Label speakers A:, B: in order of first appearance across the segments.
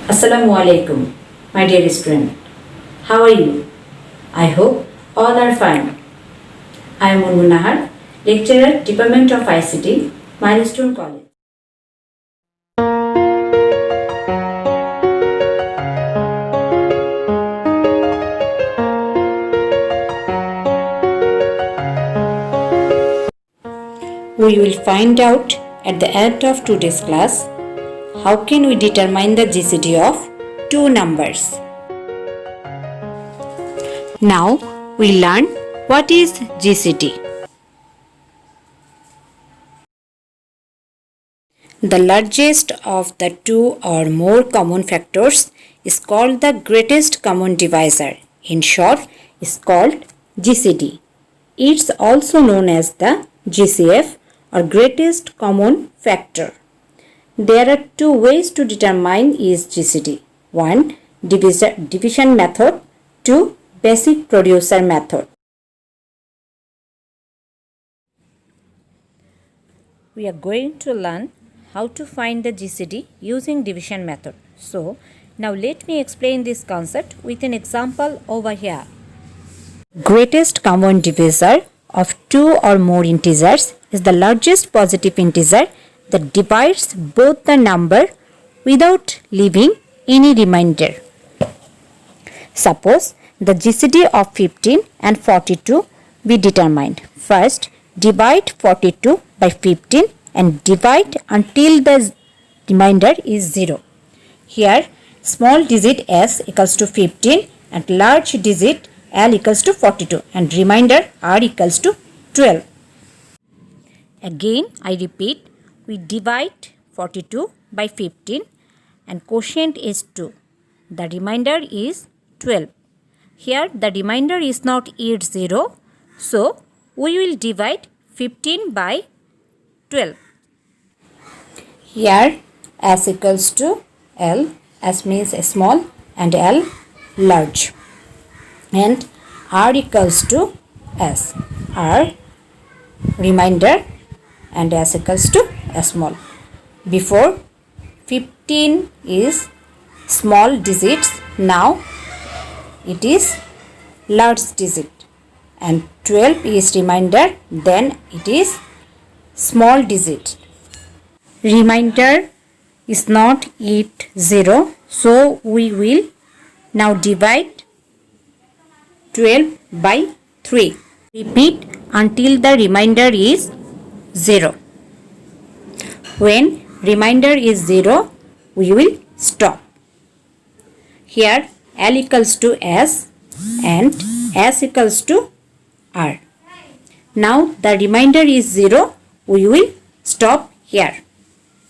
A: Assalamu alaikum, my dear student. How are you? I hope all are fine. I am Munmun Nahar, lecturer, Department of ICT, Milestone College. We will find out at the end of today's class how can we determine the GCD of two numbers. Now we learn what is GCD. The largest of the two or more common factors is called the greatest common divisor. In short, is called GCD. It's also known as the GCF or greatest common factor. There are two ways to determine is GCD. One, division method. Two, basic producer method. We are going to learn how to find the GCD using division method. So, now let me explain this concept with an example over here. Greatest common divisor of two or more integers is the largest positive integer that divides both the number without leaving any remainder. Suppose the GCD of 15 and 42 be determined. First, divide 42 by 15 and divide until the remainder is 0. Here, small digit s equals to 15 and large digit l equals to 42 and remainder r equals to 12. Again, I repeat, we divide 42 by 15 and quotient is 2. The remainder is 12. Here the remainder is not yet 0. So we will divide 15 by 12. Here s equals to l, s means small and l large. And r equals to s, r remainder and s equals to small. Before 15 is small digits, now it is large digit, and 12 is remainder, then it is small digit. Remainder is not yet 0, so we will now divide 12 by 3. Repeat until the remainder is 0. When remainder is 0, we will stop. Here L equals to S and S equals to R. Now the remainder is 0, we will stop here.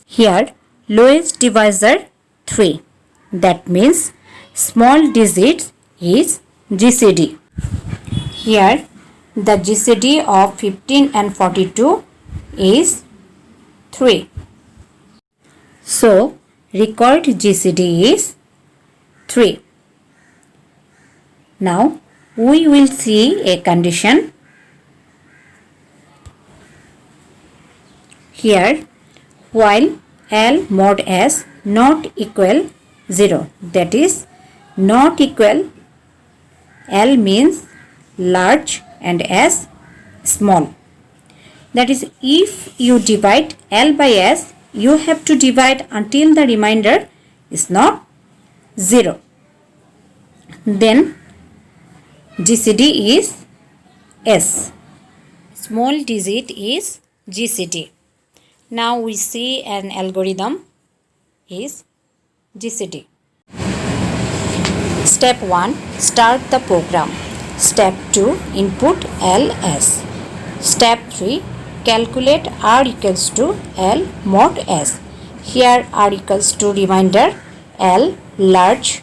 A: Here lowest divisor 3. That means small digit is GCD. Here the GCD of 15 and 42 is 3. So, record GCD is 3. Now, we will see a condition. Here, while L mod S not equal 0, that is not equal, L means large and S small. That is, if you divide L by S, you have to divide until the remainder is not 0. Then GCD is S. Small digit is GCD. Now we see an algorithm is GCD. Step 1. Start the program. Step 2. Input LS. Step 3. Calculate R equals to L mod S. Here R equals to remainder, L large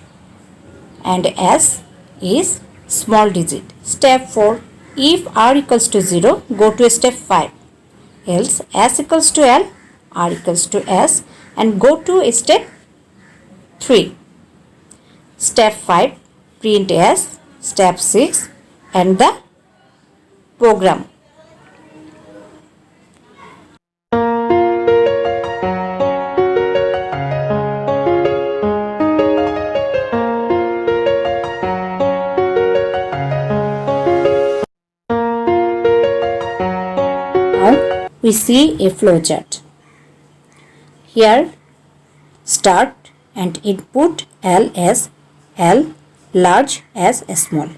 A: and S is small digit. Step 4. If R equals to 0, go to step 5. Else S equals to L, r equals to s, and go to step 3. Step 5, print s. Step 6, and the program. Now we see a flowchart. Here start and input L as L, large as small,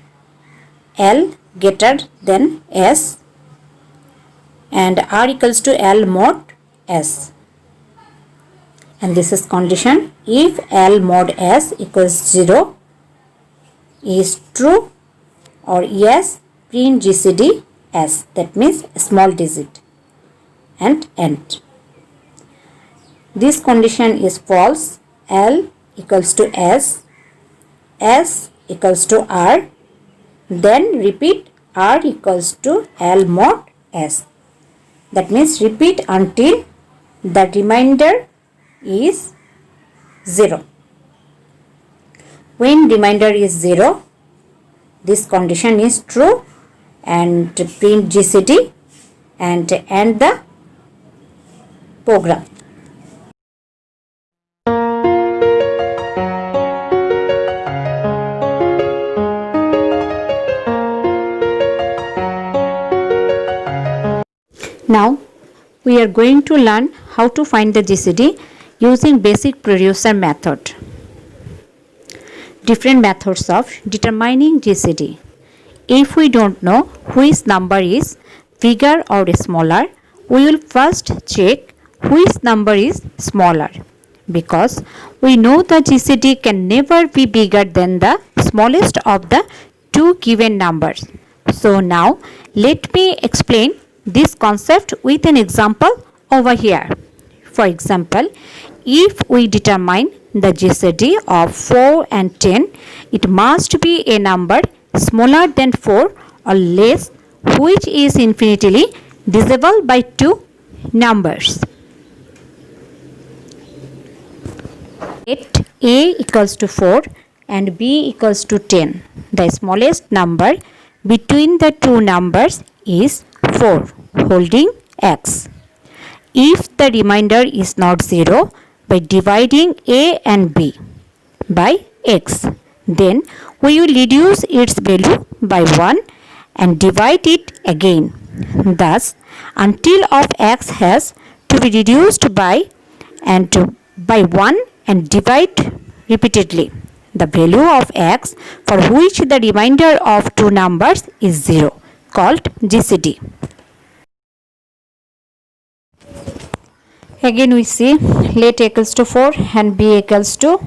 A: L greater than S, and R equals to L mod S. And this is condition. If L mod S equals 0 is true, or yes, print GCD S, that means small digit, and end. This condition is false. L equals to S, S equals to R, then repeat R equals to L mod S. That means repeat until the remainder is 0. When remainder is 0, this condition is true, and print GCD and end the program. Now we are going to learn how to find the GCD using basic producer method. Different methods of determining GCD. If we don't know which number is bigger or smaller, we will first check which number is smaller, because we know the GCD can never be bigger than the smallest of the two given numbers. So now let me explain this concept with an example over here. For example, if we determine the GCD of 4 and 10, it must be a number smaller than 4 or less, which is infinitely divisible by two numbers. Let A equals to 4 and B equals to 10. The smallest number between the two numbers is 4 holding x. If the remainder is not 0, by dividing A and B by x, then we will reduce its value by 1 and divide it again. Thus, until of x has to be reduced by 1 and divide repeatedly the value of x for which the remainder of two numbers is 0, called GCD. Again we see, let A equals to 4 and B equals to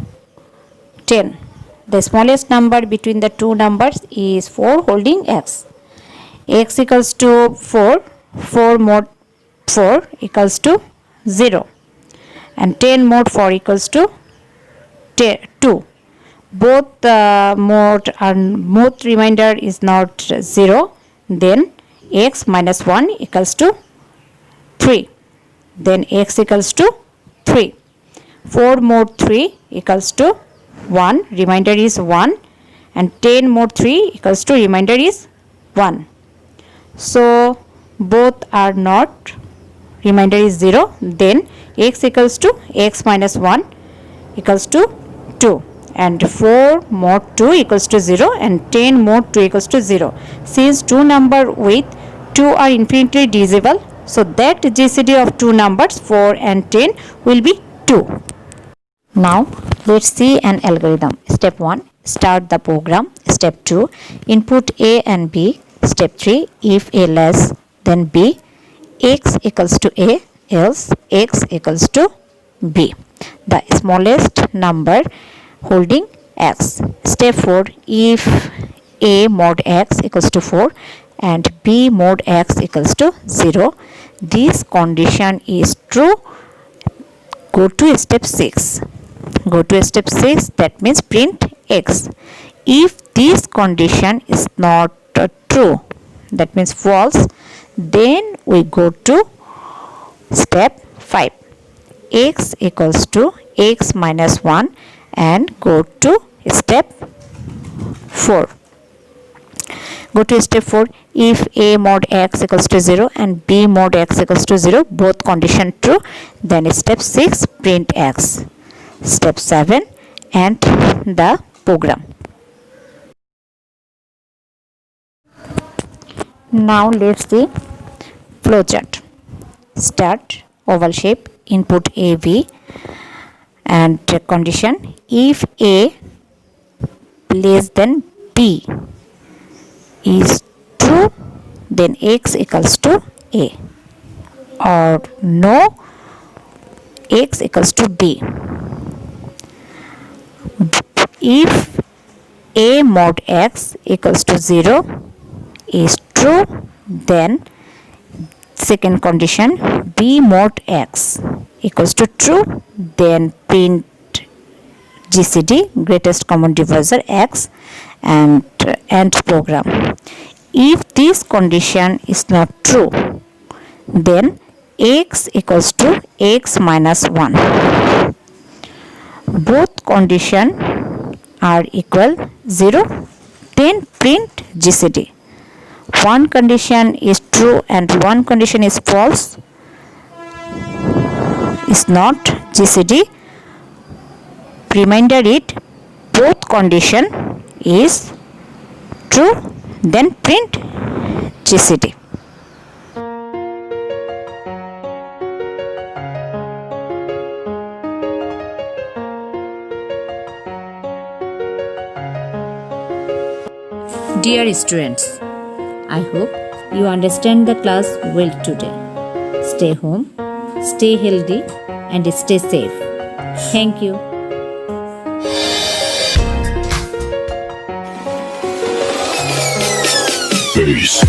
A: 10. The smallest number between the two numbers is 4 holding x. X equals to 4, 4 mod 4 equals to 0, and 10 mod 4 equals to 2. Both both remainder is not 0, then x minus 1 equals to 3. Then x equals to 3. 4 mod 3 equals to 1, remainder is 1, and 10 mod 3 equals to remainder is 1. So both are not, remainder is 0, then x equals to x minus 1 equals to 2, and 4 mod 2 equals to 0, and 10 mod 2 equals to 0. Since two numbers with 2 are infinitely divisible, so that GCD of two numbers 4 and 10 will be 2. Now let's see an algorithm. Step 1, start the program. Step 2, input A and B. Step 3, if A less than B, x equals to A, else x equals to B, the smallest number holding x. Step 4, if A mod x equals to 4 and B mod x equals to 0, this condition is true. Go to step 6. Go to step 6, that means print x. If this condition is not true, that means false, then we go to step 5. x equals to x minus 1 and go to step 4. Go to step 4. If a mod x equals to 0 and b mod x equals to 0, both condition true, then step 6, print x. Step 7, and the program. Now let's see flowchart. Start, oval shape, input a, b, and condition if a less than b is true, then x equals to a, or no, x equals to b. If a mod x equals to 0 is true, then second condition b mod x equals to true, then print GCD, greatest common divisor, x, and end program. If this condition is not true, then x equals to x minus 1. Both condition are equal 0, then print GCD. One condition is true and one condition is false, is not GCD. Reminder it, both condition is true, then print GCD. Dear students, I hope you understand the class well today. Stay home, stay healthy, and stay safe. Thank you.
B: Peace.